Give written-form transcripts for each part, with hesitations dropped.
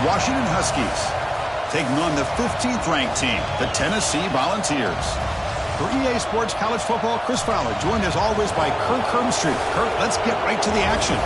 Washington Huskies taking on the 15th ranked team, the Tennessee Volunteers. For EA Sports College Football, Chris Fowler, joined as always by Kirk Hermstreet. Kirk, let's get right to the action.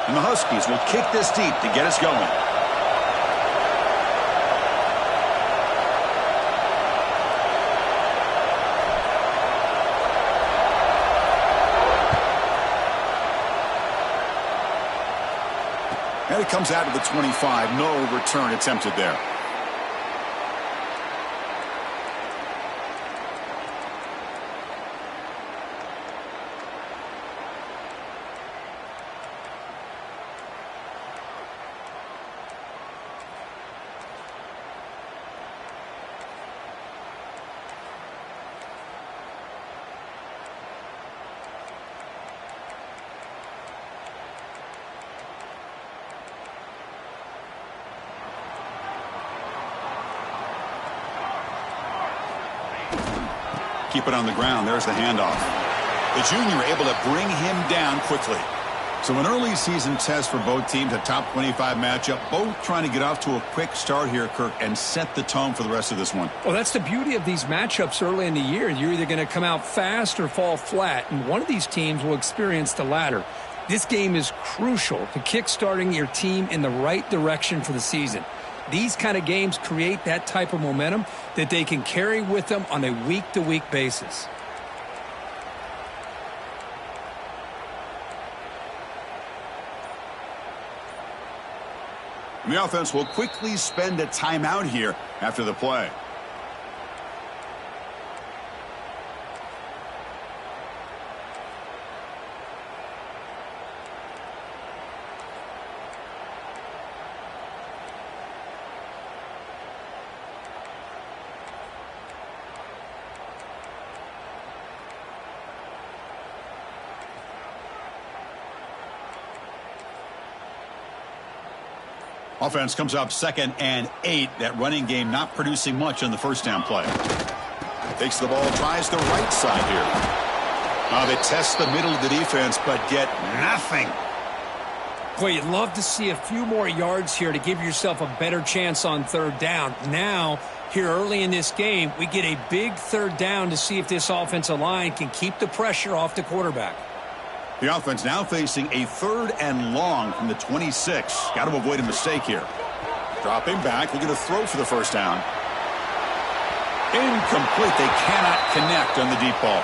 And the Huskies will kick this deep to get us going. And it comes out to the 25. No return attempted there. Keep it on the ground. There's the handoff. The junior able to bring him down quickly. So an early season test for both teams, a top 25 matchup. Both trying to get off to a quick start here, Kirk, and set the tone for the rest of this one. Well, that's the beauty of these matchups early in the year. You're either going to come out fast or fall flat, and one of these teams will experience the latter. This game is crucial to kick-starting your team in the right direction for the season. These kind of games create that type of momentum that they can carry with them on a week-to-week basis. And the offense will quickly spend a timeout here after the play. Offense comes up 2nd and 8. That running game not producing much on the first down play. Takes the ball, tries the right side here. They test the middle of the defense, but get nothing. Boy, you'd love to see a few more yards here to give yourself a better chance on third down. Now, here early in this game, we get a big third down to see if this offensive line can keep the pressure off the quarterback. The offense now facing a 3rd and long from the 26. Got to avoid a mistake here. Dropping back, looking to throw for the first down. Incomplete. They cannot connect on the deep ball.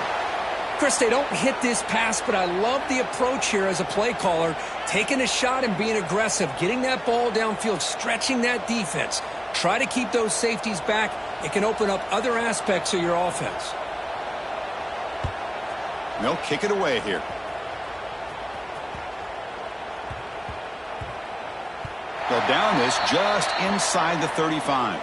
Chris, they don't hit this pass, but I love the approach here as a play caller. Taking a shot and being aggressive, getting that ball downfield, stretching that defense. Try to keep those safeties back. It can open up other aspects of your offense. They'll kick it away here. They'll down this just inside the 35.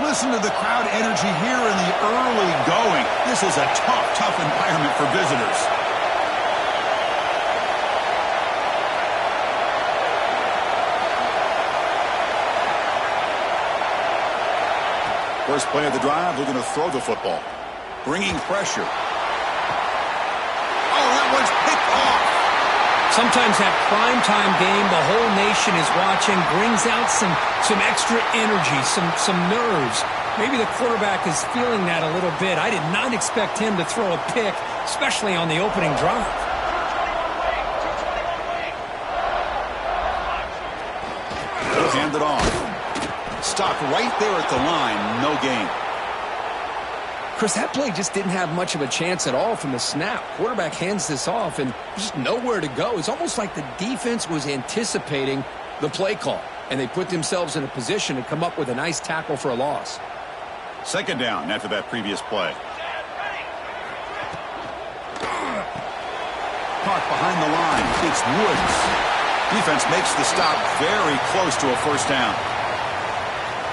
Listen to the crowd energy here in the early going. This is a tough environment for visitors. First play of the drive, they're going to throw the football. Bringing pressure. Oh, that one's picked off. Sometimes that primetime game, the whole nation is watching, brings out some extra energy, some nerves. Maybe the quarterback is feeling that a little bit. I did not expect him to throw a pick, especially on the opening drive. They'll hand it off. Stopped right there at the line. No gain. Chris, that play just didn't have much of a chance at all from the snap. Quarterback hands this off and just nowhere to go. It's almost like the defense was anticipating the play call, and they put themselves in a position to come up with a nice tackle for a loss. Second down after that previous play. Caught behind the line. It's Woods. Defense makes the stop very close to a first down.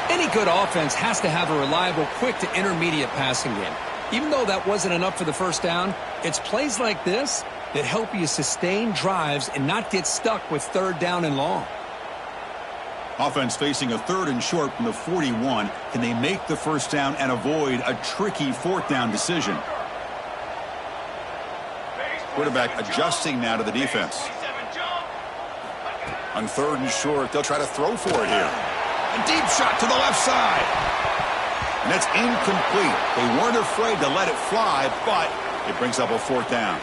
Any good offense has to have a reliable, quick to intermediate passing game. Even though that wasn't enough for the first down, it's plays like this that help you sustain drives and not get stuck with third down and long. Offense facing a 3rd and short from the 41. Can they make the first down and avoid a tricky 4th down decision? Quarterback adjusting now to the defense. On 3rd and short, they'll try to throw for it here. A deep shot to the left side. And that's incomplete. They weren't afraid to let it fly, but it brings up a 4th down.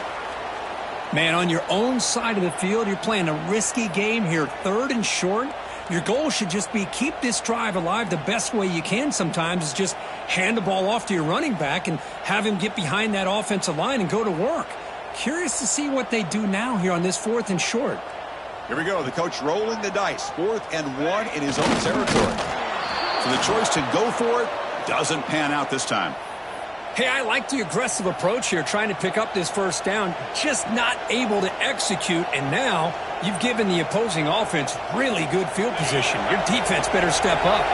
Man, on your own side of the field, you're playing a risky game here. 3rd and short. Your goal should just be keep this drive alive the best way you can sometimes is just hand the ball off to your running back and have him get behind that offensive line and go to work. Curious to see what they do now here on this 4th and short. Here we go. The coach rolling the dice. 4th and 1 in his own territory. So the choice to go for it doesn't pan out this time. Hey, I like the aggressive approach here, trying to pick up this first down, just not able to execute, and now you've given the opposing offense really good field position. Your defense better step up.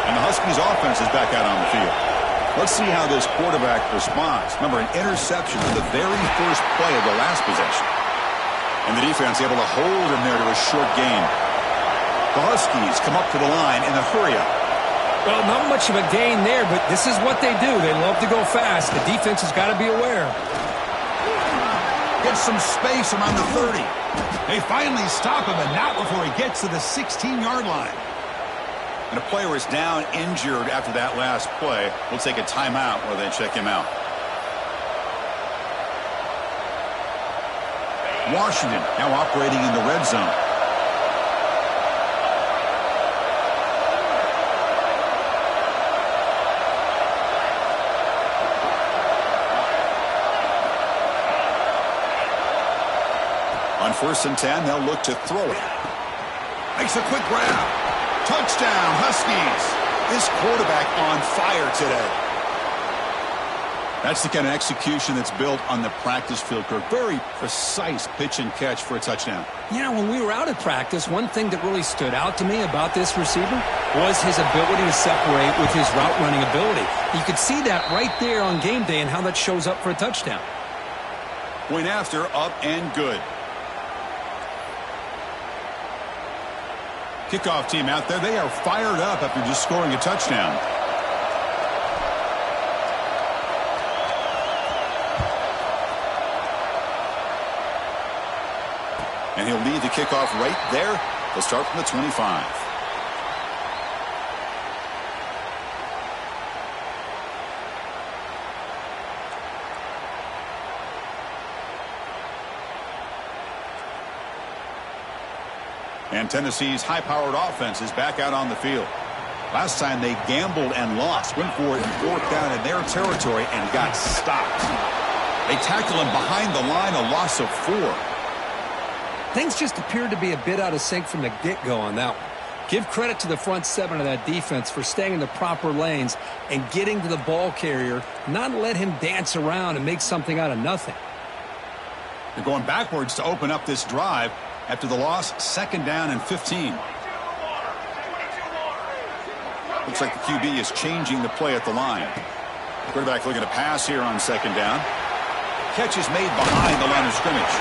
And the Huskies' offense is back out on the field. Let's see how this quarterback responds. Remember, an interception on the very first play of the last possession. And the defense able to hold him there to a short gain. The Huskies come up to the line in a hurry-up. Well, not much of a gain there, but this is what they do. They love to go fast. The defense has got to be aware. Gets some space around the 30. They finally stop him, and not before he gets to the 16-yard line. And a player is down injured after that last play. We'll take a timeout while they check him out. Washington now operating in the red zone. On 1st and 10, they'll look to throw it. Makes a quick grab. Touchdown, Huskies. This quarterback on fire today. That's the kind of execution that's built on the practice field. Very precise pitch and catch for a touchdown. You know, when we were out at practice, one thing that really stood out to me about this receiver was his ability to separate with his route running ability. You could see that right there on game day and how that shows up for a touchdown. Point after, up and good. Kickoff team out there. They are fired up after just scoring a touchdown. And he'll lead the kickoff right there. They'll start from the 25. And Tennessee's high-powered offense is back out on the field. Last time they gambled and lost. Went for it and 4th down in their territory and got stopped. They tackle him behind the line, a loss of 4. Things just appeared to be a bit out of sync from the get-go on that one. Give credit to the front 7 of that defense for staying in the proper lanes and getting to the ball carrier, not let him dance around and make something out of nothing. They're going backwards to open up this drive. After the loss, 2nd down and 15. Looks like the QB is changing the play at the line. Quarterback looking to pass here on 2nd down. Catch is made behind the line of scrimmage.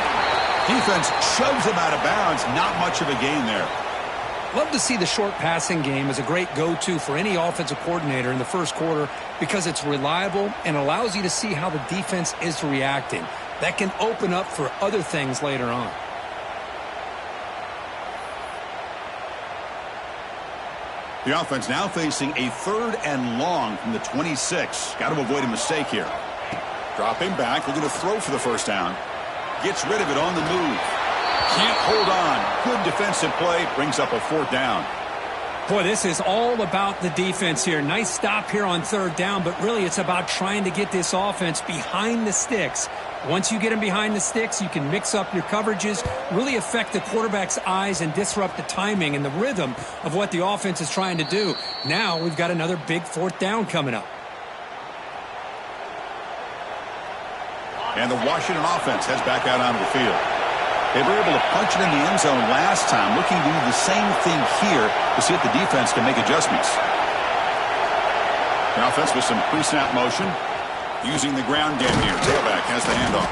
Defense shoves him out of bounds. Not much of a gain there. Love to see the short passing game as a great go-to for any offensive coordinator in the first quarter because it's reliable and allows you to see how the defense is reacting. That can open up for other things later on. The offense now facing a 3rd and long from the 26. Got to avoid a mistake here. Dropping back, looking to throw for the first down. Gets rid of it on the move. Can't hold on. Good defensive play. Brings up a 4th down. Boy, this is all about the defense here. Nice stop here on 3rd down, but really it's about trying to get this offense behind the sticks. Once you get them behind the sticks, you can mix up your coverages, really affect the quarterback's eyes and disrupt the timing and the rhythm of what the offense is trying to do. Now we've got another big 4th down coming up. And the Washington offense heads back out onto the field. They were able to punch it in the end zone last time, looking to do the same thing here to see if the defense can make adjustments. The offense with some pre-snap motion, using the ground game here. Tailback has the handoff.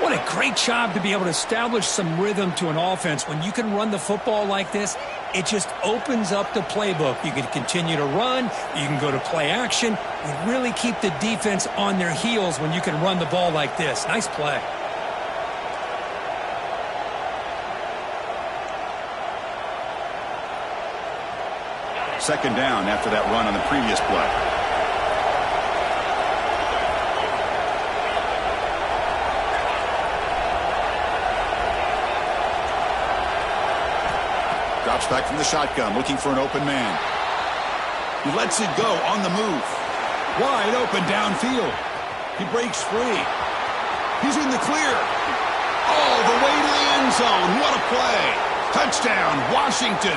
What a great job to be able to establish some rhythm to an offense. When you can run the football like this, it just opens up the playbook. You can continue to run. You can go to play action. You really keep the defense on their heels when you can run the ball like this. Nice play. Second down after that run on the previous play. Drops back from the shotgun, looking for an open man. He lets it go on the move. Wide open downfield. He breaks free. He's in the clear. All the way to the end zone. What a play. Touchdown, Washington.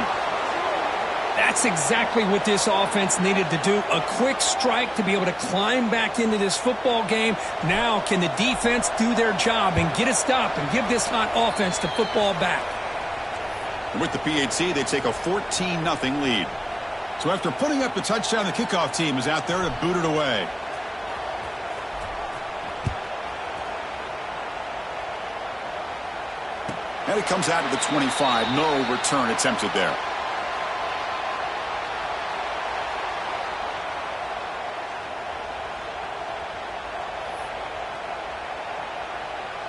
That's exactly what this offense needed to do. A quick strike to be able to climb back into this football game. Now can the defense do their job and get a stop and give this hot offense the football back? And with the PHC, they take a 14-0 lead. So after putting up the touchdown, the kickoff team is out there to boot it away. And it comes out to the 25. No return attempted there.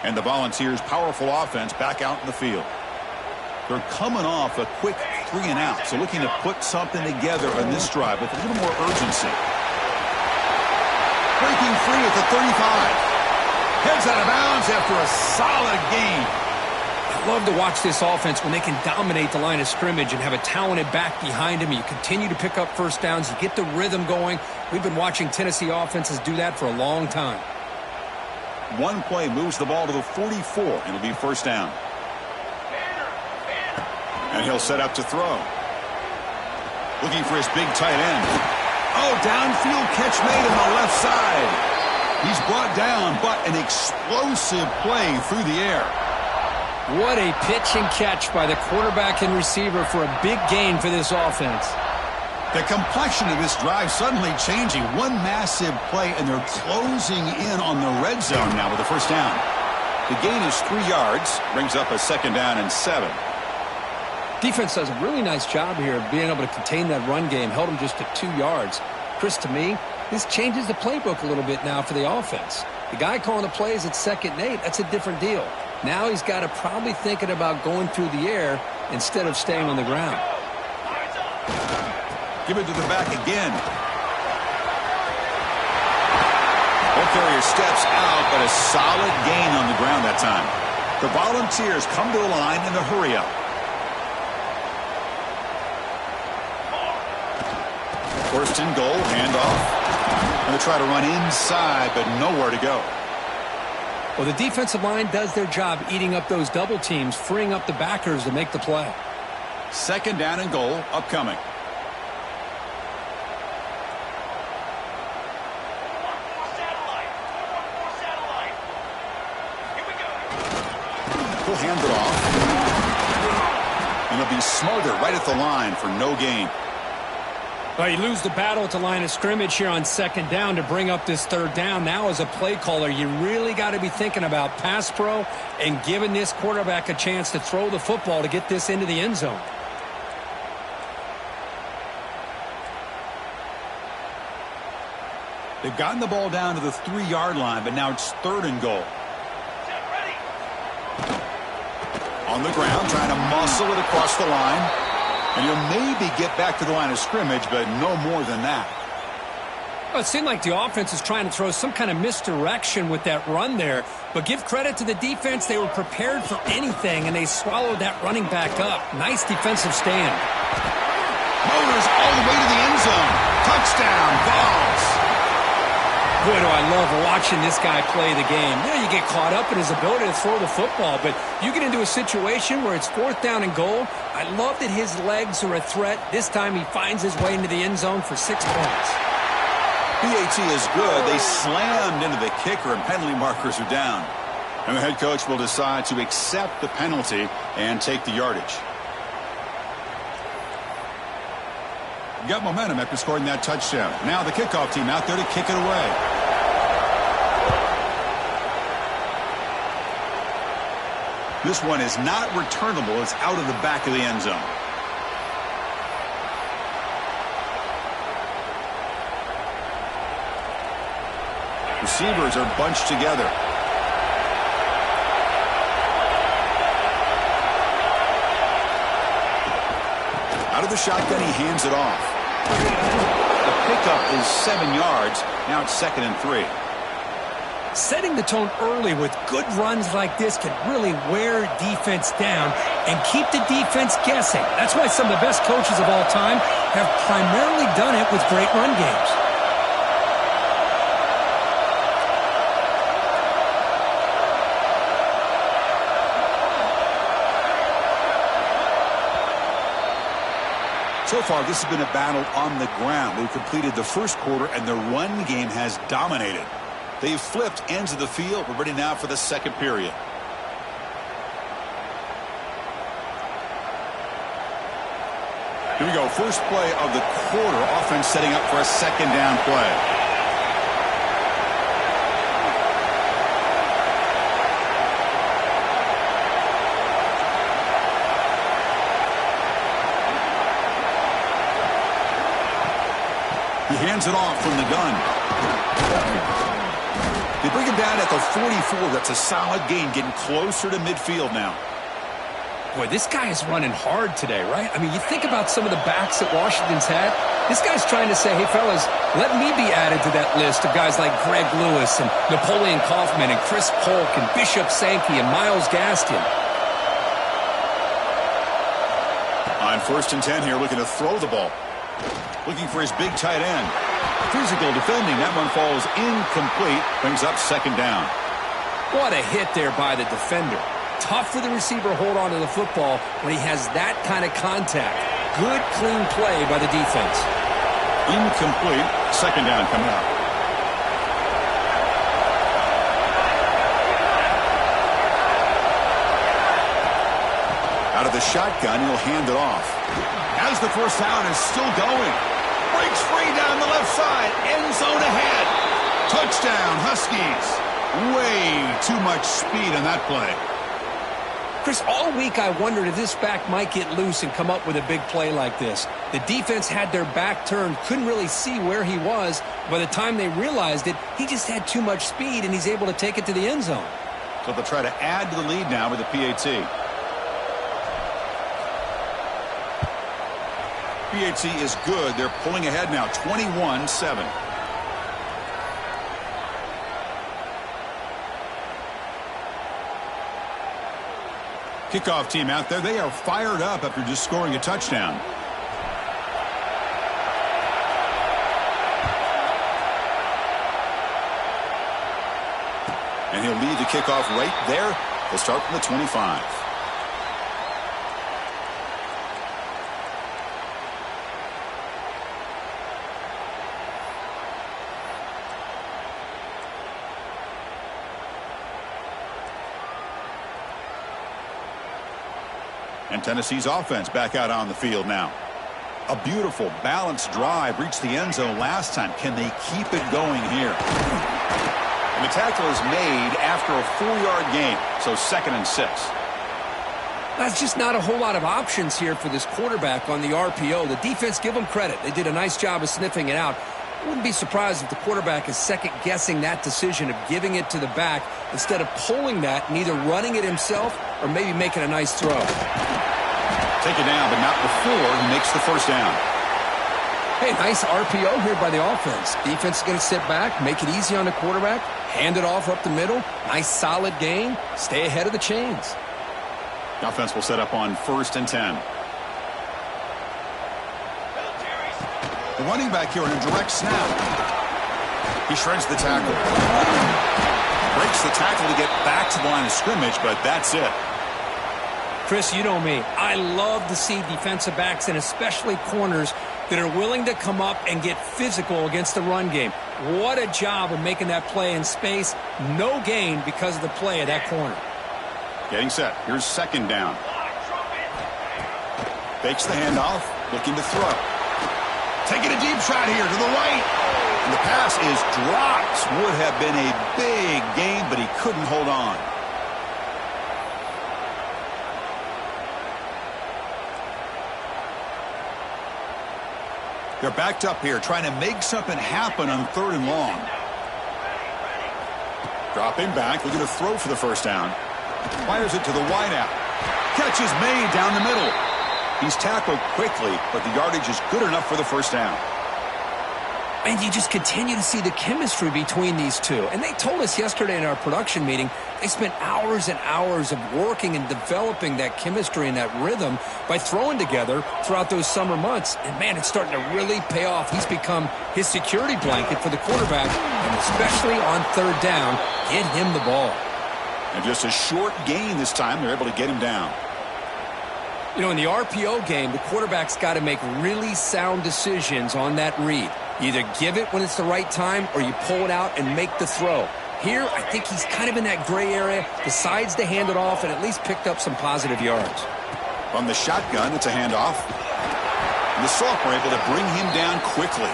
And the Volunteers' powerful offense back out in the field. They're coming off a quick 3-and-out, so looking to put something together on this drive with a little more urgency. Breaking free at the 35. Heads out of bounds after a solid gain. I love to watch this offense when they can dominate the line of scrimmage and have a talented back behind them. You continue to pick up first downs. You get the rhythm going. We've been watching Tennessee offenses do that for a long time. One play moves the ball to the 44. It'll be first down. And he'll set up to throw. Looking for his big tight end. Oh, downfield catch made on the left side. He's brought down, but an explosive play through the air. What a pitch and catch by the quarterback and receiver for a big gain for this offense. The complexion of this drive suddenly changing. One massive play, and they're closing in on the red zone now with the first down. The gain is 3 yards, brings up a second down and 7. Defense does a really nice job here of being able to contain that run game, held them just to 2 yards. Chris, to me, this changes the playbook a little bit now for the offense. The guy calling the plays at 2nd and 8, that's a different deal. Now he's got to probably thinking about going through the air instead of staying on the ground. Give it to the back again. Ball carrier steps out, but a solid gain on the ground that time. The Volunteers come to the line in a hurry-up. First and goal, handoff. Going to try to run inside, but nowhere to go. Well, the defensive line does their job eating up those double teams, freeing up the backers to make the play. Second down and goal, upcoming. He'll hand it off. And he'll be smothered right at the line for no gain. Well, you lose the battle at the line of scrimmage here on 2nd down to bring up this 3rd down. Now as a play caller, you really got to be thinking about pass pro and giving this quarterback a chance to throw the football to get this into the end zone. They've gotten the ball down to the 3-yard line, but now it's 3rd and goal. On the ground, trying to muscle it across the line. And he'll maybe get back to the line of scrimmage, but no more than that. Well, it seemed like the offense is trying to throw some kind of misdirection with that run there. But give credit to the defense. They were prepared for anything, and they swallowed that running back up. Nice defensive stand. Motors all the way to the end zone. Touchdown, Vols. Boy, do I love watching this guy play the game. You know, you get caught up in his ability to throw the football, but you get into a situation where it's 4th down and goal. I love that his legs are a threat. This time he finds his way into the end zone for 6 points. PAT is good. They slammed into the kicker, and penalty markers are down. And the head coach will decide to accept the penalty and take the yardage. Got momentum after scoring that touchdown. Now the kickoff team out there to kick it away. This one is not returnable. It's out of the back of the end zone. Receivers are bunched together. Out of the shotgun, he hands it off. The pickup is 7 yards. Now it's 2nd and 3. Setting the tone early with good runs like this can really wear defense down and keep the defense guessing. That's why some of the best coaches of all time have primarily done it with great run games. So far, this has been a battle on the ground. We've completed the first quarter, and the run game has dominated. They've flipped ends of the field. We're ready now for the second period. Here we go. First play of the quarter. Offense setting up for a 2nd down play. He hands it off from the gun. They bring him down at the 44. That's a solid gain, getting closer to midfield now. Boy, this guy is running hard today, right? I mean, you think about some of the backs that Washington's had. This guy's trying to say, hey, fellas, let me be added to that list of guys like Greg Lewis and Napoleon Kaufman and Chris Polk and Bishop Sankey and Myles Gaskin. On 1st and 10 here, looking to throw the ball. Looking for his big tight end. Physical defending. That one falls incomplete. Brings up 2nd down. What a hit there by the defender. Tough for the receiver to hold on to the football when he has that kind of contact. Good, clean play by the defense. Incomplete. 2nd down coming up. Out of the shotgun, he'll hand it off. As the first down is still going. Breaks free down the left side. End zone ahead. Touchdown, Huskies. Way too much speed on that play. Chris, all week I wondered if this back might get loose and come up with a big play like this. The defense had their back turned, couldn't really see where he was. By the time they realized it, he just had too much speed, and he's able to take it to the end zone. So they'll try to add to the lead now with the PAT. PAT is good. They're pulling ahead now, 21-7. Kickoff team out there. They are fired up after just scoring a touchdown. And he'll lead the kickoff right there. They'll start from the 25. And Tennessee's offense back out on the field now. A beautiful, balanced drive reached the end zone last time. Can they keep it going here? And the tackle is made after a 4-yard gain, so 2nd and 6. That's just not a whole lot of options here for this quarterback on the RPO. The defense, give them credit. They did a nice job of sniffing it out. I wouldn't be surprised if the quarterback is second-guessing that decision of giving it to the back instead of pulling that and either running it himself or maybe making a nice throw. Take it down, but not before he makes the first down. Hey, nice RPO here by the offense. Defense is going to sit back, make it easy on the quarterback, hand it off up the middle. Nice solid gain. Stay ahead of the chains. The offense will set up on 1st and 10. The running back here in a direct snap. He shreds the tackle. Breaks the tackle to get back to the line of scrimmage, but that's it. Chris, you know me. I love to see defensive backs and especially corners that are willing to come up and get physical against the run game. What a job of making that play in space. No gain because of the play of that corner. Getting set. Here's second down. Fakes the handoff, looking to throw. Taking a deep shot here to the right. And the pass is dropped. Would have been a big gain, but he couldn't hold on. They're backed up here, trying to make something happen on 3rd and long. Dropping back, looking to throw for the first down. Fires it to the wideout. Catch is made down the middle. He's tackled quickly, but the yardage is good enough for the first down. And you just continue to see the chemistry between these two. And they told us yesterday in our production meeting, they spent hours and hours of working and developing that chemistry and that rhythm by throwing together throughout those summer months. And, man, it's starting to really pay off. He's become his security blanket for the quarterback, and especially on 3rd down, get him the ball. And just a short gain this time, they're able to get him down. You know, in the RPO game, the quarterback's got to make really sound decisions on that read. You either give it when it's the right time or you pull it out and make the throw. Here, I think he's kind of in that gray area, decides to hand it off and at least picked up some positive yards. From the shotgun, it's a handoff. And the sophomore able to bring him down quickly.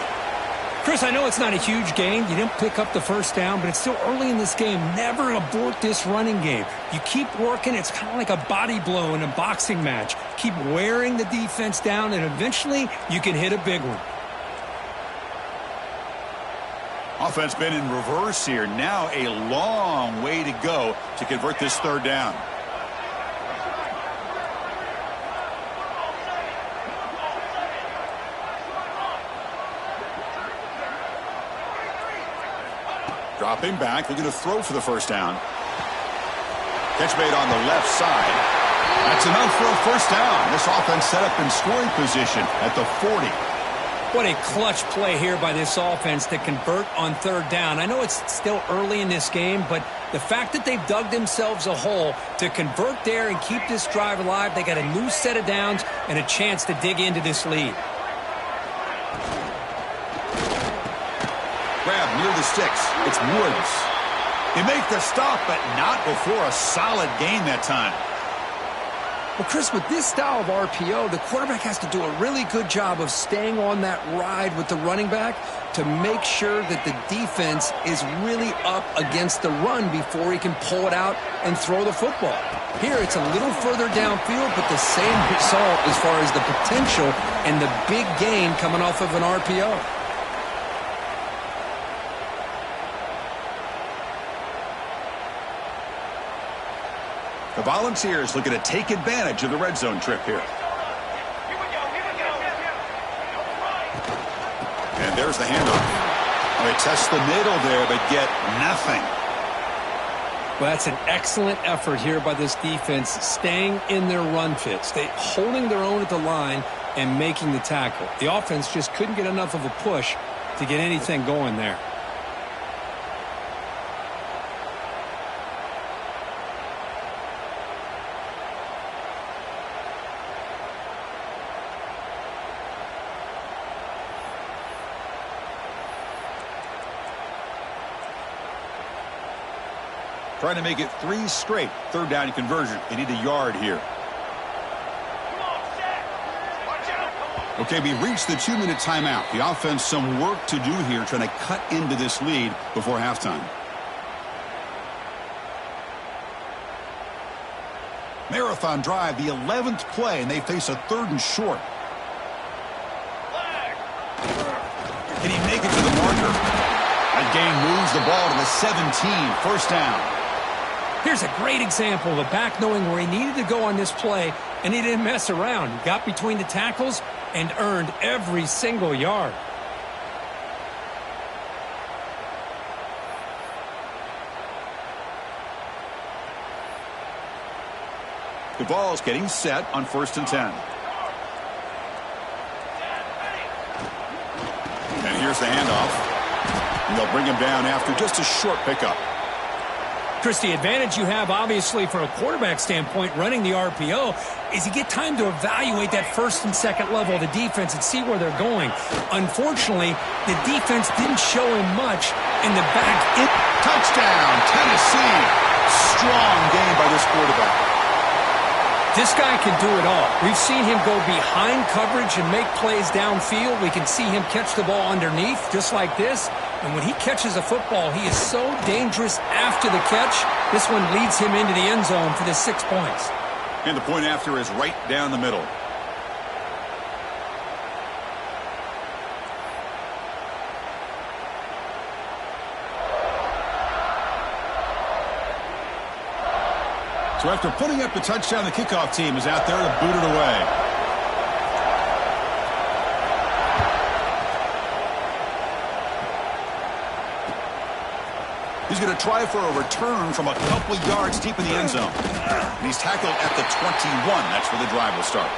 Chris, I know it's not a huge gain. You didn't pick up the first down, but it's still early in this game. Never abort this running game. You keep working. It's kind of like a body blow in a boxing match. Keep wearing the defense down, and eventually you can hit a big one. Offense been in reverse here. Now a long way to go to convert this 3rd down. Dropping back, looking to throw for the first down. Catch made on the left side. That's enough for a first down. This offense set up in scoring position at the 40. What a clutch play here by this offense to convert on 3rd down. I know it's still early in this game, but the fact that they've dug themselves a hole to convert there and keep this drive alive, they got a new set of downs and a chance to dig into this lead. Grab near the sticks. It's Woods. They make the stop, but not before a solid gain that time. Well, Chris, with this style of RPO, the quarterback has to do a really good job of staying on that ride with the running back to make sure that the defense is really up against the run before he can pull it out and throw the football. Here, it's a little further downfield, but the same result as far as the potential and the big gain coming off of an RPO. The Volunteers looking to take advantage of the red zone trip here. And there's the handoff. They test the middle there, but get nothing. Well, that's an excellent effort here by this defense, staying in their run fits. They holding their own at the line and making the tackle. The offense just couldn't get enough of a push to get anything going there. Trying to make it 3 straight 3rd down conversion. They need a yard here. Okay, we reached the 2-minute timeout. The offense some work to do here, trying to cut into this lead before halftime. Marathon drive, the 11th play, and they face a 3rd and short. Can he make it to the marker? That gain moves the ball to the 17, first down. Here's a great example of a back knowing where he needed to go on this play, and he didn't mess around. He got between the tackles and earned every single yard. The ball's getting set on 1st and 10. And here's the handoff. And they'll bring him down after just a short pickup. Chris, the advantage you have, obviously, from a quarterback standpoint, running the RPO, is you get time to evaluate that first and second level of the defense and see where they're going. Unfortunately, the defense didn't show him much in the back end. Touchdown, Tennessee. Strong game by this quarterback. This guy can do it all. We've seen him go behind coverage and make plays downfield. We can see him catch the ball underneath, just like this. And when he catches a football, he is so dangerous after the catch. This one leads him into the end zone for the 6 points. And the point after is right down the middle. So after putting up the touchdown, the kickoff team is out there to boot it away. He's going to try for a return from a couple yards deep in the end zone. And he's tackled at the 21. That's where the drive will start.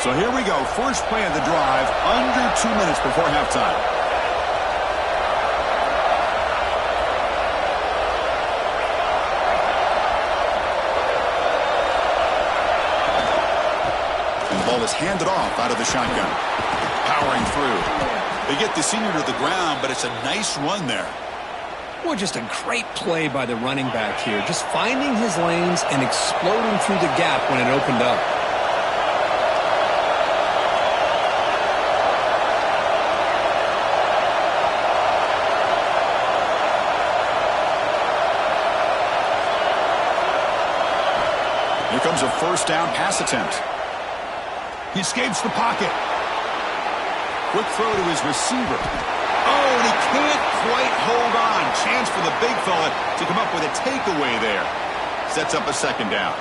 So here we go. First play of the drive, under 2 minutes before halftime. And the ball is handed off out of the shotgun. Powering through. They get the senior to the ground, but it's a nice run there. Well, just a great play by the running back here. Just finding his lanes and exploding through the gap when it opened up. Here comes a first down pass attempt. He escapes the pocket. Quick throw to his receiver. Oh, and he can't quite hold on. Chance for the big fella to come up with a takeaway there. Sets up a second down.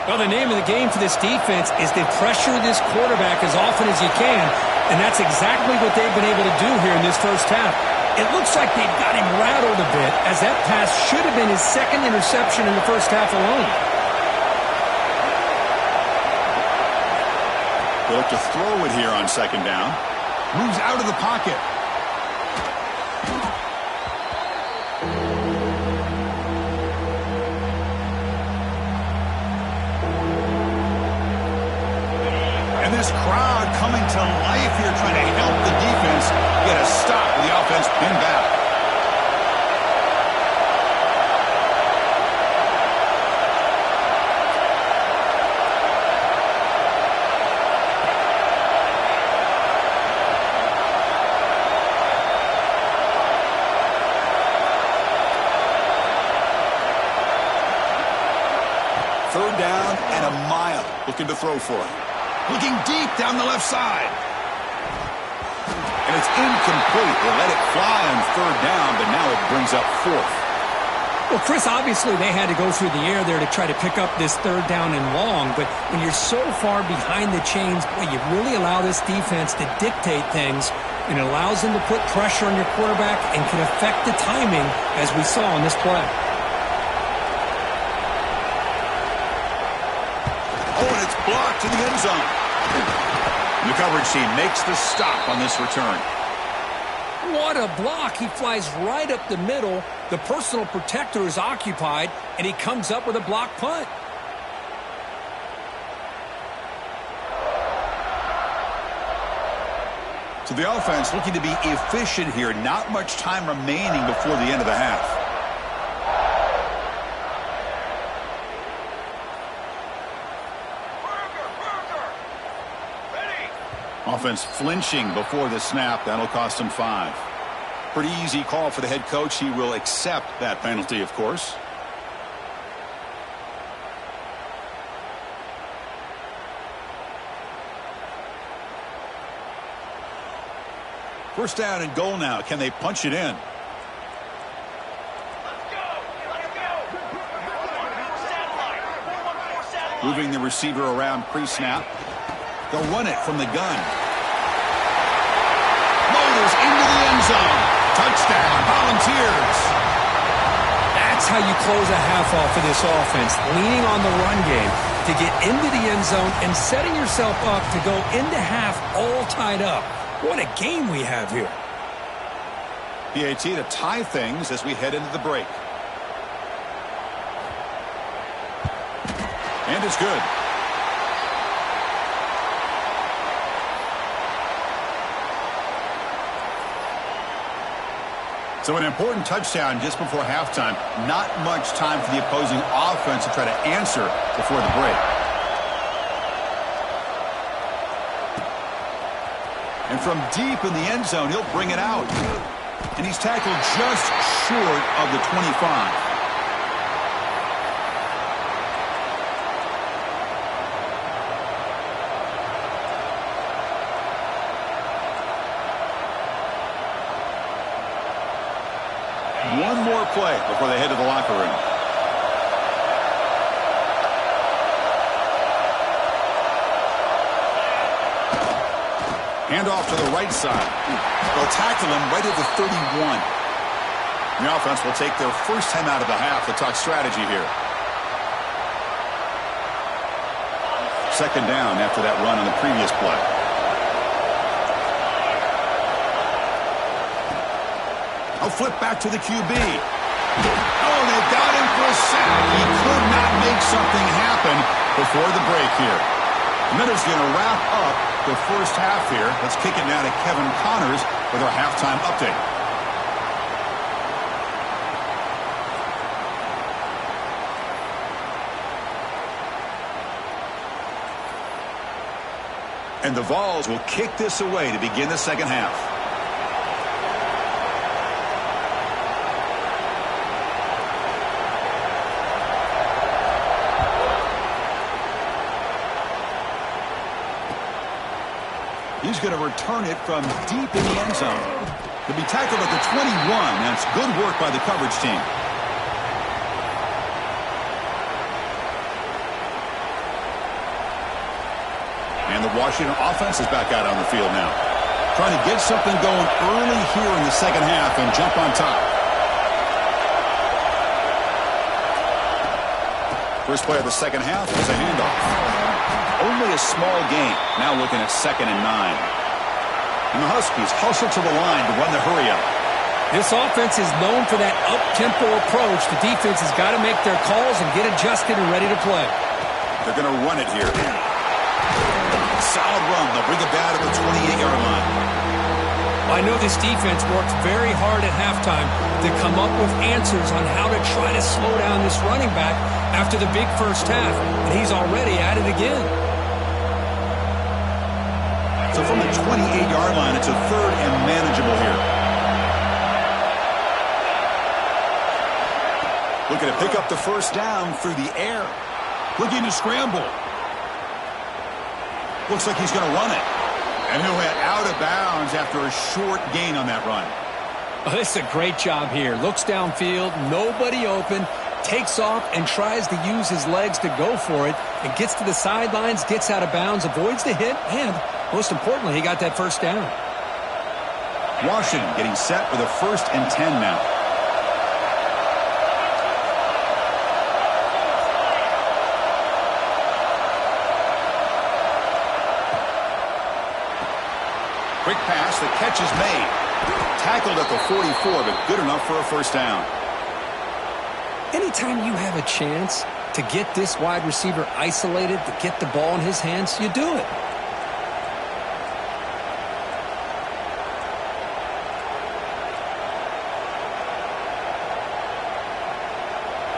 Well, the name of the game for this defense is to pressure this quarterback as often as you can, and that's exactly what they've been able to do here in this first half. It looks like they've got him rattled a bit, as that pass should have been his second interception in the first half alone. They'll look to throw it here on second down. Moves out of the pocket. And this crowd coming to life here, trying to help the defense get a stop with the offense pinned back. Third down and a mile. Looking to throw for it. Looking deep down the left side. And it's incomplete. They let it fly on third down, but now it brings up fourth. Well, Chris, obviously they had to go through the air there to try to pick up this third down and long, but when you're so far behind the chains, boy, you really allow this defense to dictate things, and it allows them to put pressure on your quarterback and can affect the timing, as we saw on this play. Blocked in the end zone. The coverage team makes the stop on this return. What a block. He flies right up the middle. The personal protector is occupied, and he comes up with a block punt. So the offense looking to be efficient here. Not much time remaining before the end of the half. Offense flinching before the snap. That'll cost him 5. Pretty easy call for the head coach. He will accept that penalty, of course. First down and goal now. Can they punch it in? Moving the receiver around pre-snap. They'll run it from the gun. Motors into the end zone. Touchdown, Volunteers. close a half off of this offense, leaning on the run game to get into the end zone and setting yourself up to go into half all tied up. What a game we have here. PAT to tie things as we head into the break. And it's good. So an important touchdown just before halftime. Not much time for the opposing offense to try to answer before the break. And from deep in the end zone, he'll bring it out. And he's tackled just short of the 25. One more play before they head to the locker room. Handoff to the right side. They'll tackle him right at the 31. The offense will take their first time out of the half to talk strategy here. Second down after that run on the previous play. I'll flip back to the QB. Oh, they got him for a sack. He could not make something happen before the break here. And that is going to wrap up the first half here. Let's kick it now to Kevin Connors with our halftime update. And the Vols will kick this away to begin the second half. He's going to return it from deep in the end zone. He'll be tackled at the 21. That's good work by the coverage team. And the Washington offense is back out on the field now. Trying to get something going early here in the second half and jump on top. First play of the second half is a handoff. Only a small gain. Now looking at 2nd and 9. And the Huskies hustle to the line to run the hurry-up. This offense is known for that up-tempo approach. The defense has got to make their calls and get adjusted and ready to play. They're going to run it here. Solid run. They'll bring it down to the 28-yard line. I know this defense worked very hard at halftime to come up with answers on how to try to slow down this running back after the big first half, and he's already at it again. So from the 28-yard line, it's a 3rd and manageable here. Looking to pick up the first down through the air. Looking to scramble. Looks like he's going to run it. And he'll head out of bounds after a short gain on that run. Oh, this is a great job here. Looks downfield, nobody open, takes off and tries to use his legs to go for it, and gets to the sidelines, gets out of bounds, avoids the hit, and most importantly, he got that first down. Washington getting set for the 1st and 10 now. Quick pass, the catch is made. Tackled at the 44, but good enough for a first down. Anytime you have a chance to get this wide receiver isolated, to get the ball in his hands, you do it.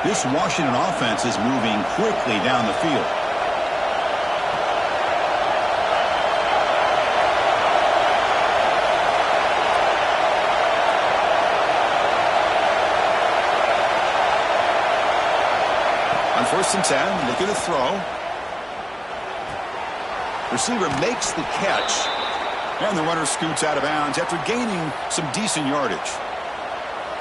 This Washington offense is moving quickly down the field. On 1st and 10, looking to throw. Receiver makes the catch. And the runner scoots out of bounds after gaining some decent yardage.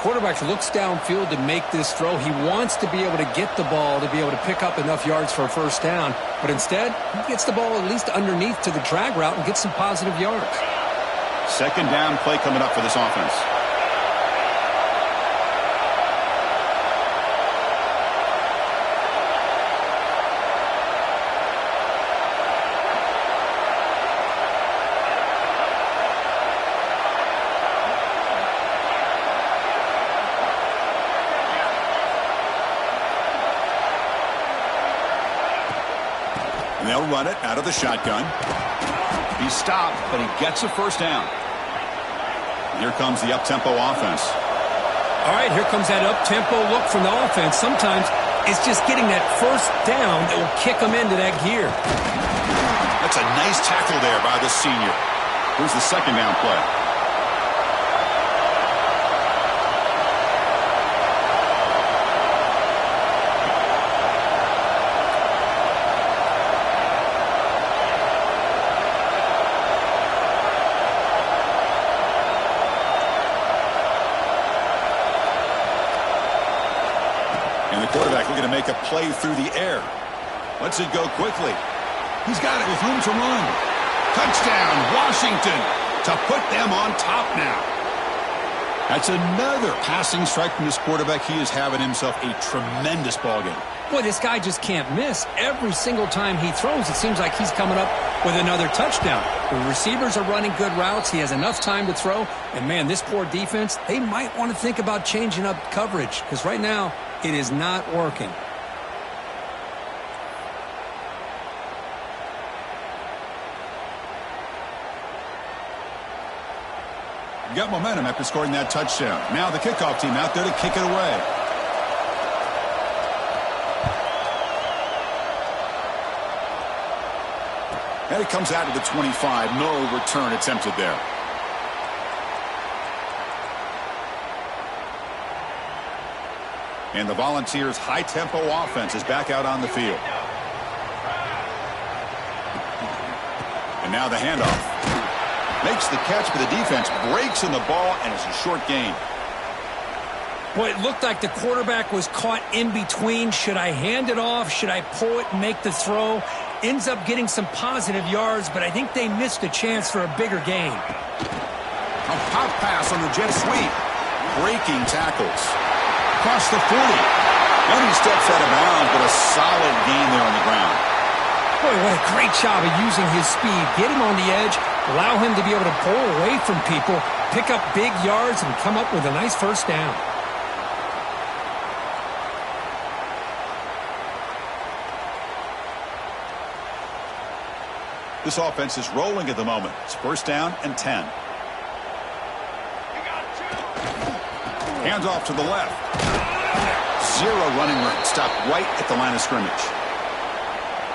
Quarterback looks downfield to make this throw. He wants to be able to get the ball to be able to pick up enough yards for a first down. But instead, he gets the ball at least underneath to the drag route and gets some positive yards. 2nd down play coming up for this offense. they'll run it out of the shotgun. He's stopped, but he gets a first down. Here comes the up-tempo offense. All right, here comes that up-tempo look from the offense. Sometimes it's just getting that first down that will kick them into that gear. That's a nice tackle there by the senior. Here's the second down play. And the quarterback looking to make a play through the air. Lets it go quickly. He's got it with room to run. Touchdown, Washington, to put them on top now. That's another passing strike from this quarterback. He is having himself a tremendous ball game. Boy, this guy just can't miss. Every single time he throws, it seems like he's coming up with another touchdown. The receivers are running good routes. He has enough time to throw. And, man, this poor defense, they might want to think about changing up coverage because right now it is not working. Got momentum after scoring that touchdown. Now the kickoff team out there to kick it away. And it comes out to the 25. No return attempted there. And the Volunteers' high-tempo offense is back out on the field. And now the handoff. Makes the catch, but the defense breaks in the ball, and it's a short gain. Boy, it looked like the quarterback was caught in between. Should I hand it off? Should I pull it and make the throw? Ends up getting some positive yards, but I think they missed a chance for a bigger gain. A pop pass on the jet sweep. Breaking tackles. Across the 40. And he steps out of bounds, but a solid gain there on the ground. Boy, what a great job of using his speed. Get him on the edge, allow him to be able to pull away from people, pick up big yards, and come up with a nice first down. This offense is rolling at the moment. It's first down and 10. Hands off to the left. Zero running room. Stopped right at the line of scrimmage.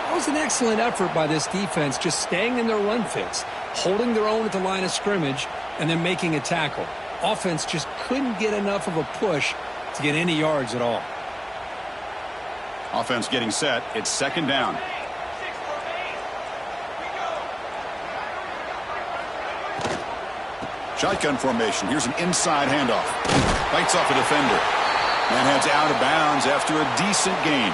That was an excellent effort by this defense, just staying in their run fits, holding their own at the line of scrimmage, and then making a tackle. Offense just couldn't get enough of a push to get any yards at all. Offense getting set. It's second down. Shotgun formation. Here's an inside handoff. Bites off a defender. And heads out of bounds after a decent gain.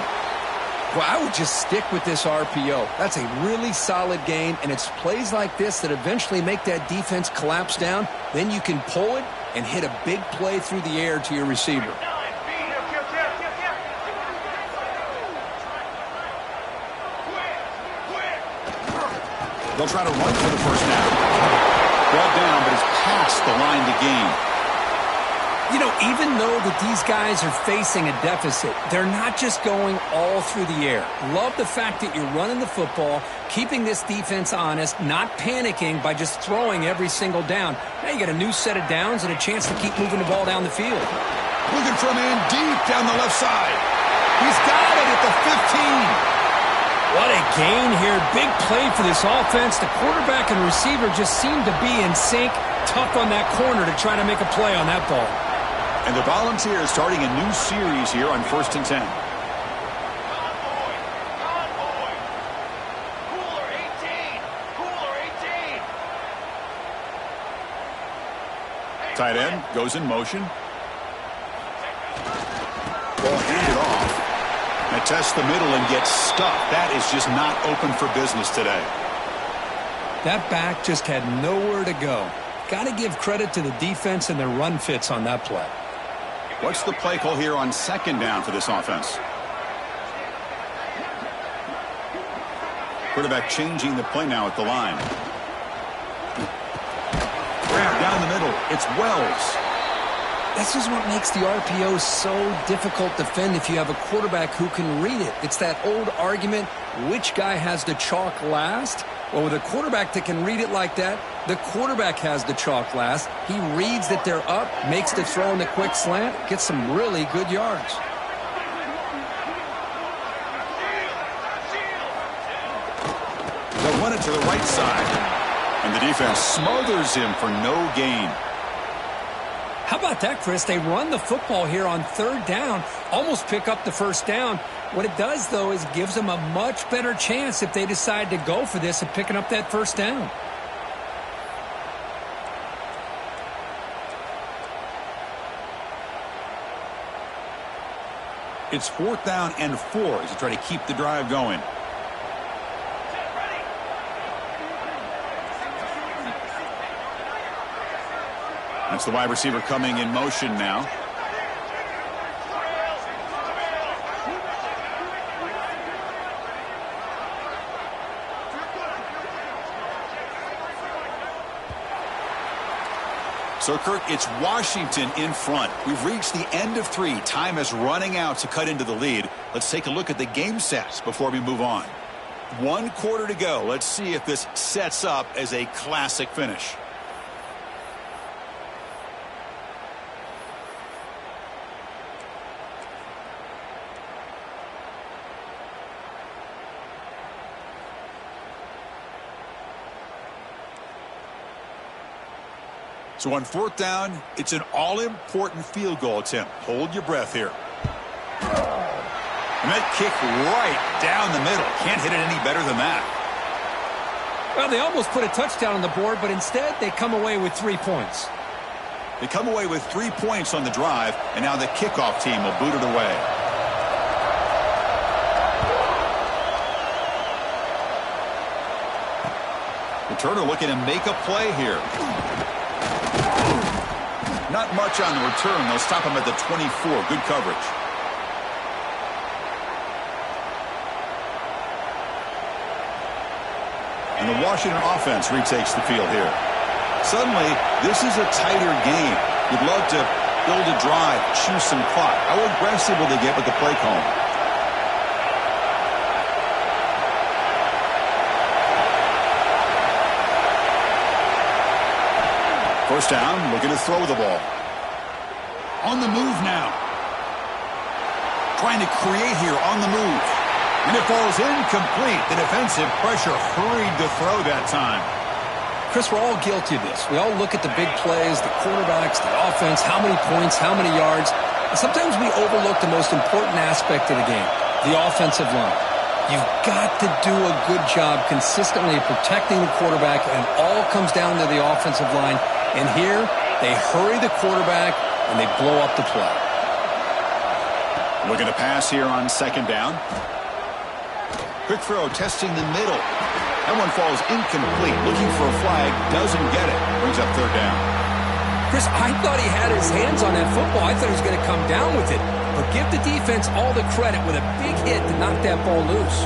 Well, I would just stick with this RPO. That's a really solid gain, and it's plays like this that eventually make that defense collapse down. Then you can pull it and hit a big play through the air to your receiver. They'll try to run for the first down. Brought down, but it's past the line to gain. You know, even though that these guys are facing a deficit, they're not just going all through the air. Love the fact that you're running the football, keeping this defense honest, not panicking by just throwing every single down. Now you got a new set of downs and a chance to keep moving the ball down the field. Looking for a man deep down the left side. He's got it at the 15. What a gain here. Big play for this offense. The quarterback and receiver just seem to be in sync. Tough on that corner to try to make a play on that ball. And the Volunteers starting a new series here on 1st and 10. Cooler 18. Tight end goes in motion. Ball handed off. And tests the middle and gets stuck. That is just not open for business today. That back just had nowhere to go. Got to give credit to the defense and their run fits on that play. What's the play call here on second down for this offense? Quarterback changing the play now at the line. Down the middle, it's Wells. This is what makes the RPO so difficult to defend if you have a quarterback who can read it. It's that old argument, which guy has the chalk last? Well, with a quarterback that can read it like that, the quarterback has the chalk last. He reads that they're up, makes the throw in the quick slant, gets some really good yards. They'll run it to the right side, and the defense smothers him for no gain. How about that, Chris? They run the football here on third down, almost pick up the first down. What it does, though, is gives them a much better chance if they decide to go for this and picking up that first down. It's 4th down and 4 as they try to keep the drive going. That's the wide receiver coming in motion now. So, Kirk, it's Washington in front. We've reached the end of 3. Time is running out to cut into the lead. Let's take a look at the game sets before we move on. 1 quarter to go. Let's see if this sets up as a classic finish. So on 4th down, it's an all-important field goal attempt. Hold your breath here. And that kick right down the middle. Can't hit it any better than that. Well, they almost put a touchdown on the board, but instead they come away with 3 points. They come away with 3 points on the drive, and now the kickoff team will boot it away. Returner looking to make a play here. Not much on the return. They'll stop him at the 24. Good coverage. And the Washington offense retakes the field here. Suddenly, this is a tighter game. You'd love to build a drive, choose some clock. How aggressive will they get with the play call? First down, looking to throw the ball. On the move now. Trying to create here on the move. And it falls incomplete. The defensive pressure hurried the throw that time. Chris, we're all guilty of this. We all look at the big plays, the quarterbacks, the offense, how many points, how many yards. And sometimes we overlook the most important aspect of the game, the offensive line. You've got to do a good job consistently protecting the quarterback, and all comes down to the offensive line. And here, they hurry the quarterback, and they blow up the play. Looking to pass here on 2nd down. Quick throw, testing the middle. That one falls incomplete. Looking for a flag, doesn't get it. Brings up 3rd down. Chris, I thought he had his hands on that football. I thought he was going to come down with it. But give the defense all the credit with a big hit to knock that ball loose.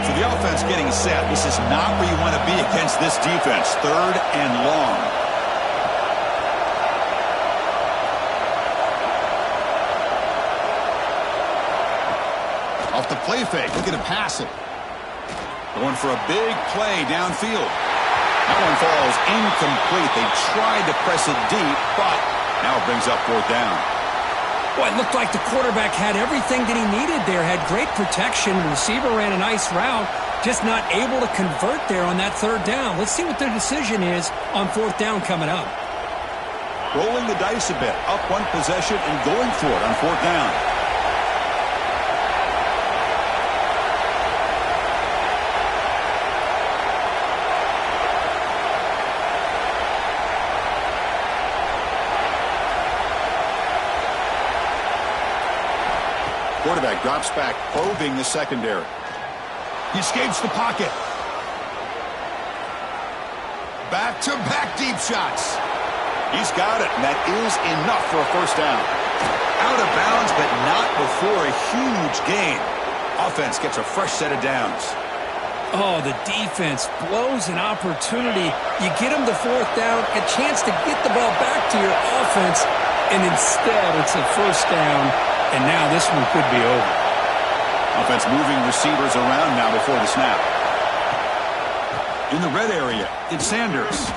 So the offense getting set. This is not where you want to be against this defense. 3rd and long. Off the play fake, looking to pass it. Going for a big play downfield. That one falls incomplete. They tried to press it deep, but now it brings up 4th down. Well, it looked like the quarterback had everything that he needed there. Had great protection. The receiver ran a nice route. Just not able to convert there on that 3rd down. Let's see what their decision is on 4th down coming up. Rolling the dice a bit. Up 1 possession and going for it on 4th down. Quarterback drops back, probing the secondary. He escapes the pocket. Back-to-back deep shots. He's got it, and that is enough for a 1st down. Out of bounds, but not before a huge gain. Offense gets a fresh set of downs. Oh, the defense blows an opportunity. You get them the fourth down, a chance to get the ball back to your offense, and instead it's a first down, and now this one could be over. Offense moving receivers around now before the snap. In the red area, it's Sanders.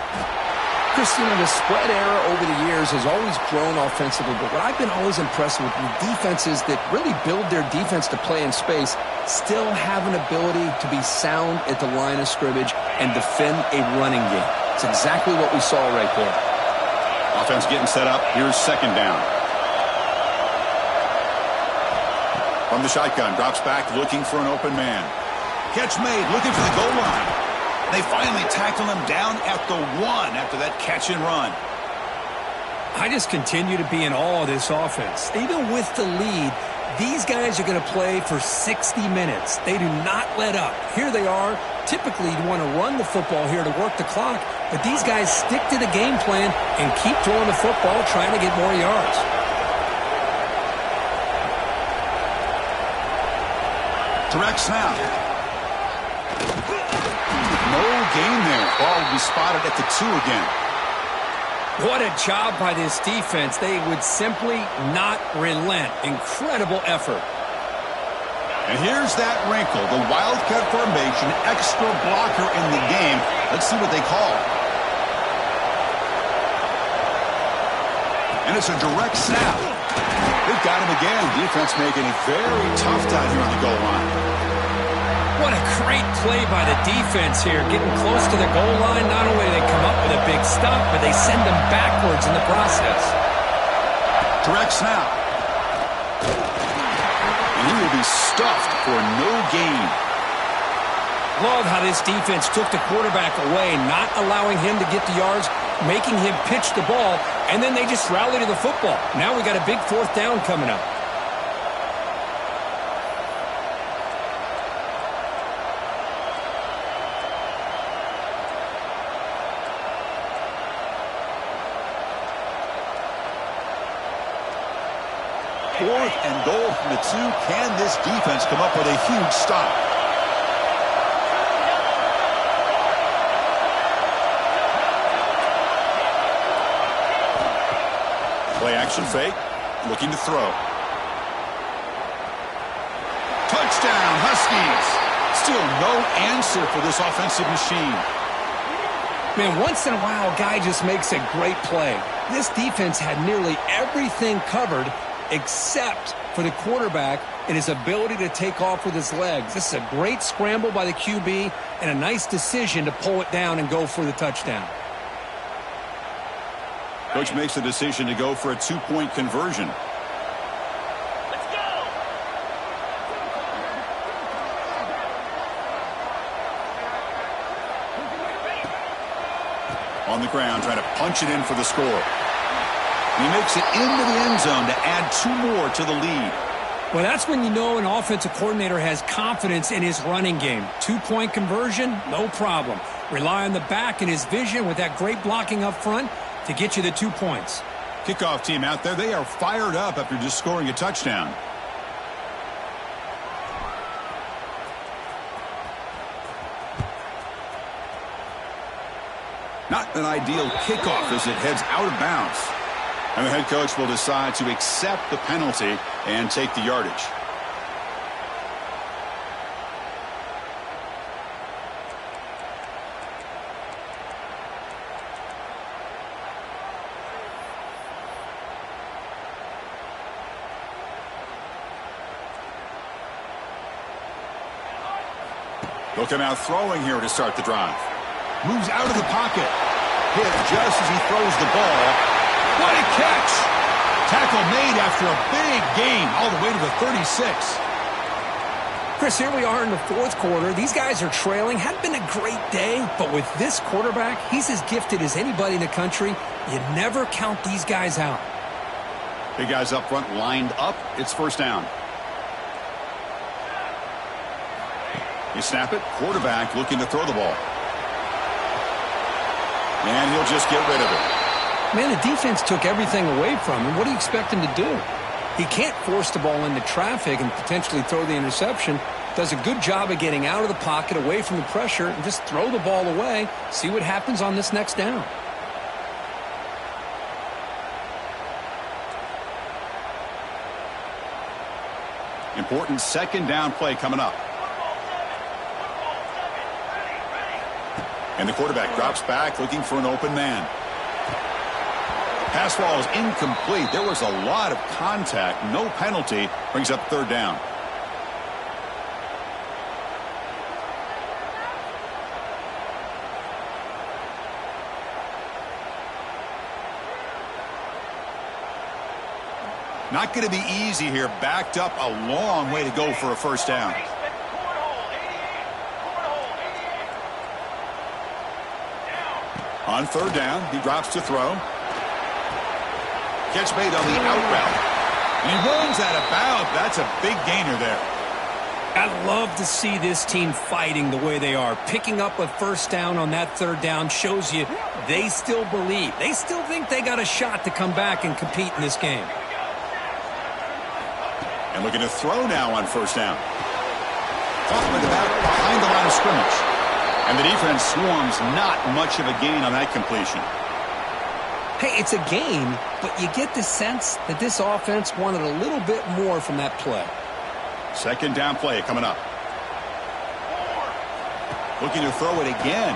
Christian, the spread era over the years has always grown offensively, but what I've been always impressed with defenses that really build their defense to play in space still have an ability to be sound at the line of scrimmage and defend a running game. It's exactly what we saw right there. Offense getting set up. Here's second down. From the shotgun, drops back looking for an open man. Catch made, looking for the goal line. They finally tackle him down at the 1 after that catch and run. I just continue to be in awe of this offense. Even with the lead, these guys are going to play for 60 minutes. They do not let up. Here they are. Typically, you want to run the football here to work the clock, but these guys stick to the game plan and keep throwing the football, trying to get more yards. Direct snap. No gain there. Ball will be spotted at the 2 again. What a job by this defense. They would simply not relent. Incredible effort. And here's that wrinkle. The wildcat formation, extra blocker in the game. Let's see what they call. And it's a direct snap. They've got him again. Defense making it very tough down here on the goal line. What a great play by the defense here. Getting close to the goal line, not only do they come up with a big stop, but they send them backwards in the process. Direct snap. And he will be stuffed for no gain. Love how this defense took the quarterback away, not allowing him to get the yards, making him pitch the ball, and then they just rally to the football. Now we got a big fourth down coming up. Fourth and goal from the 2. Can this defense come up with a huge stop? Play action fake. Looking to throw. Touchdown, Huskies. Still no answer for this offensive machine. Man, once in a while, a guy just makes a great play. This defense had nearly everything covered except for the quarterback and his ability to take off with his legs. This is a great scramble by the QB and a nice decision to pull it down and go for the touchdown. Coach makes the decision to go for a 2-point conversion. Let's go! On the ground, trying to punch it in for the score. He makes it into the end zone to add 2 more to the lead. Well, that's when you know an offensive coordinator has confidence in his running game. 2-point conversion, no problem. Rely on the back and his vision with that great blocking up front to get you the 2 points. Kickoff team out there, they are fired up after just scoring a touchdown. Not an ideal kickoff as it heads out of bounds. And the head coach will decide to accept the penalty and take the yardage. They'll come out throwing here to start the drive. Moves out of the pocket. Hit just as he throws the ball. What a catch! Tackle made after a big gain all the way to the 36. Chris, here we are in the fourth quarter. These guys are trailing. Hadn't been a great day, but with this quarterback, he's as gifted as anybody in the country. You never count these guys out. Big guys up front lined up. It's first down. You snap it. Quarterback looking to throw the ball. And he'll just get rid of it. Man, the defense took everything away from him. What do you expect him to do? He can't force the ball into traffic and potentially throw the interception. Does a good job of getting out of the pocket, away from the pressure, and just throw the ball away. See what happens on this next down. Important second down play coming up. And the quarterback drops back looking for an open man. Pass ball is incomplete. There was a lot of contact. No penalty. Brings up third down. Not going to be easy here. Backed up a long way to go for a first down. On third down, he drops to throw. Catch made on the out route. And he runs out of bounds. That's a big gainer there. I love to see this team fighting the way they are. Picking up a first down on that third down shows you they still believe. They still think they got a shot to come back and compete in this game. And looking to throw now on first down. Caught with about behind the line of scrimmage. And the defense swarms, not much of a gain on that completion. Hey, it's a gain, but you get the sense that this offense wanted a little bit more from that play. Second down play coming up. Looking to throw it again.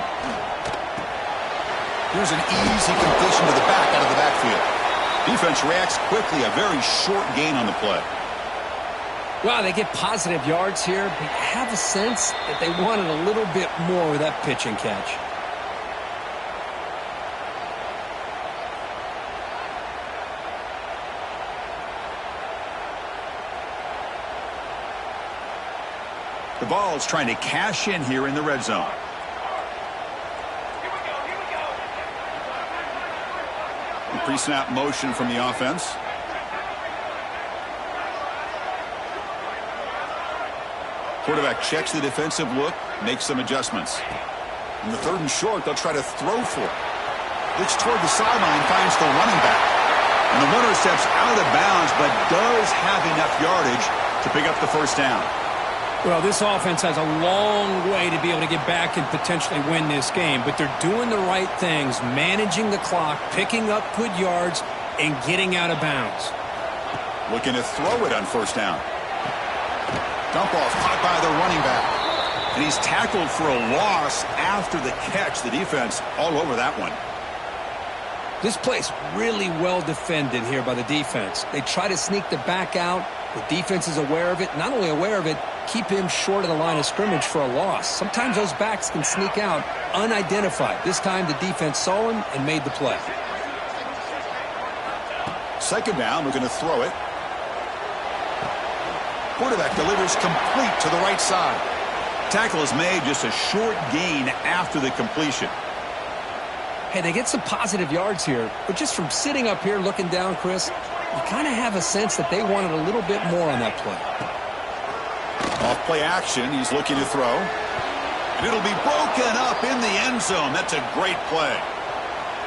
Here's an easy completion to the back out of the backfield. Defense reacts quickly, a very short gain on the play. Wow, they get positive yards here, but you have a sense that they wanted a little bit more with that pitch and catch. The ball's trying to cash in here in the red zone. Pre-snap motion from the offense. Quarterback checks the defensive look, makes some adjustments. In the third and short, they'll try to throw for it. Looks toward the sideline, finds the running back. And the runner steps out of bounds, but does have enough yardage to pick up the first down. Well, this offense has a long way to be able to get back and potentially win this game, but they're doing the right things, managing the clock, picking up good yards, and getting out of bounds. Looking to throw it on first down. Dump off caught by the running back. And he's tackled for a loss after the catch. The defense all over that one. This play's really well defended here by the defense. They try to sneak the back out. The defense is aware of it. Not only aware of it, keep him short of the line of scrimmage for a loss. Sometimes those backs can sneak out unidentified. This time the defense saw him and made the play. Second down, we're going to throw it. Quarterback delivers complete to the right side. Tackle is made, just a short gain after the completion. Hey, they get some positive yards here, but just from sitting up here looking down, Chris, you kind of have a sense that they wanted a little bit more on that play. Off play action, he's looking to throw. And it'll be broken up in the end zone. That's a great play.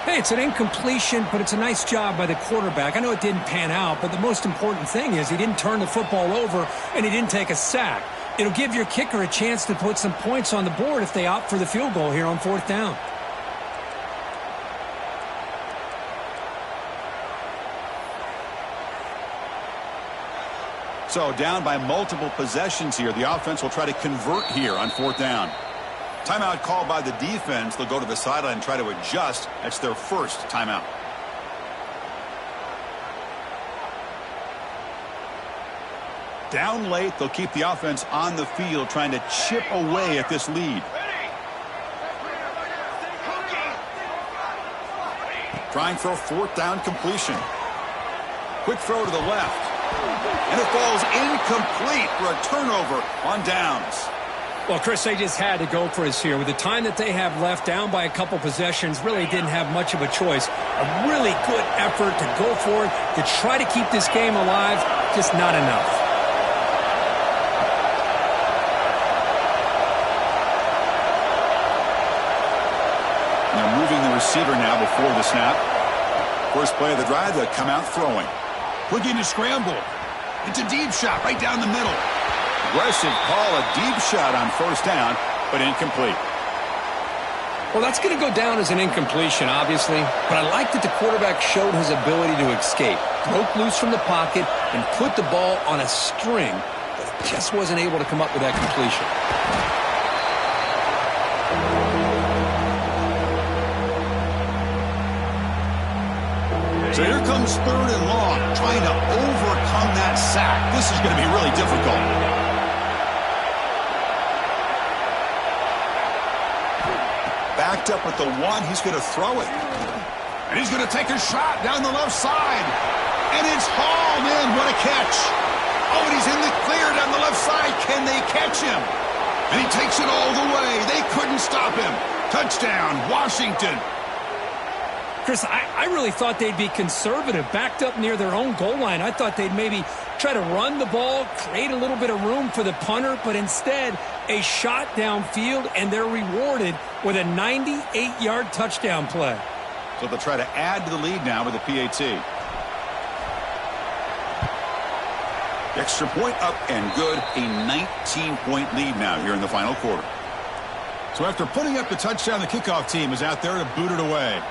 Hey, it's an incompletion, but it's a nice job by the quarterback. I know it didn't pan out, but the most important thing is he didn't turn the football over and he didn't take a sack. It'll give your kicker a chance to put some points on the board if they opt for the field goal here on fourth down. So down by multiple possessions here. The offense will try to convert here on fourth down. Timeout called by the defense. They'll go to the sideline and try to adjust. That's their first timeout. Down late, they'll keep the offense on the field trying to chip away at this lead. Trying for a fourth down completion. Quick throw to the left. And it falls incomplete for a turnover on downs. Well, Chris, they just had to go for us here. With the time that they have left, down by a couple possessions, really didn't have much of a choice. A really good effort to go for it, to try to keep this game alive, just not enough. They're moving the receiver now before the snap. First play of the drive, they'll come out throwing. Looking to scramble. It's a deep shot right down the middle. Aggressive call, a deep shot on first down, but incomplete. Well, that's going to go down as an incompletion, obviously, but I like that the quarterback showed his ability to escape, broke loose from the pocket, and put the ball on a string, but he just wasn't able to come up with that completion. So here comes third and long, trying to overcome that sack. This is going to be really difficult. Backed up at the one, he's going to throw it. And he's going to take a shot down the left side. And it's hauled in. What a catch. Oh, and he's in the clear down the left side. Can they catch him? And he takes it all the way. They couldn't stop him. Touchdown, Washington. Chris, I really thought they'd be conservative, backed up near their own goal line. I thought they'd maybe try to run the ball, create a little bit of room for the punter, but instead a shot downfield, and they're rewarded with a 98-yard touchdown play. So they'll try to add to the lead now with a PAT. The extra point up and good. A 19-point lead now here in the final quarter. So after putting up the touchdown, the kickoff team is out there to boot it away.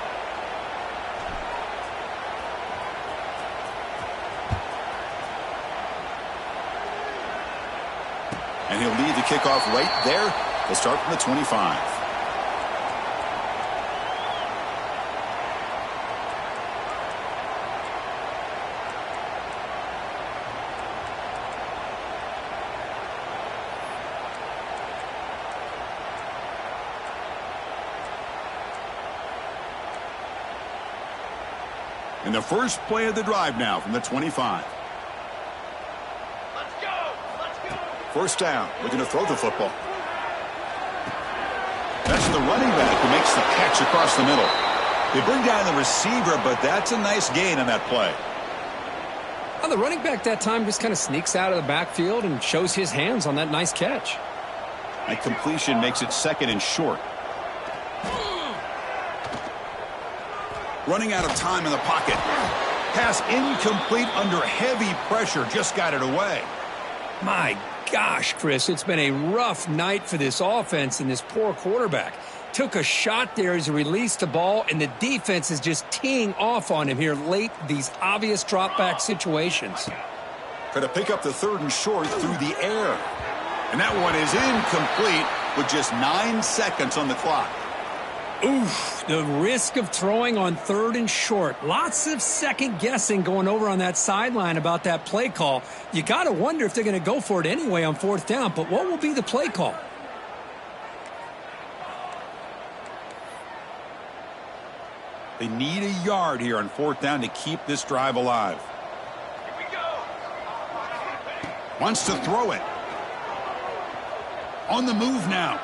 And he'll lead the kickoff right there. They'll start from the 25. And the first play of the drive now from the 25. First down, looking to throw the football. That's the running back who makes the catch across the middle. They bring down the receiver, but that's a nice gain on that play. Well, the running back that time just kind of sneaks out of the backfield and shows his hands on that nice catch. That completion makes it second and short. Running out of time in the pocket. Pass incomplete under heavy pressure. Just got it away. My gosh, Chris, it's been a rough night for this offense and this poor quarterback. Took a shot there as he released the ball, and the defense is just teeing off on him here late, these obvious drop-back situations. Try to pick up the third and short through the air. And that one is incomplete with just 9 seconds on the clock. Oof, the risk of throwing on third and short. Lots of second guessing going over on that sideline about that play call. You got to wonder if they're going to go for it anyway on fourth down, but what will be the play call? They need a yard here on fourth down to keep this drive alive. Here we go. Wants to throw it. On the move now.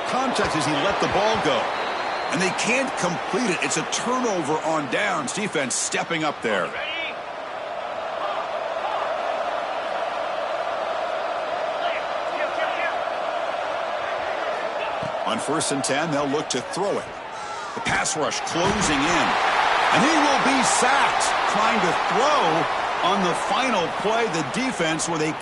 Contact as he let the ball go. And they can't complete it. It's a turnover on downs. Defense stepping up there. Ready? On first and 10, they'll look to throw it. The pass rush closing in. And he will be sacked trying to throw on the final play. The defense with a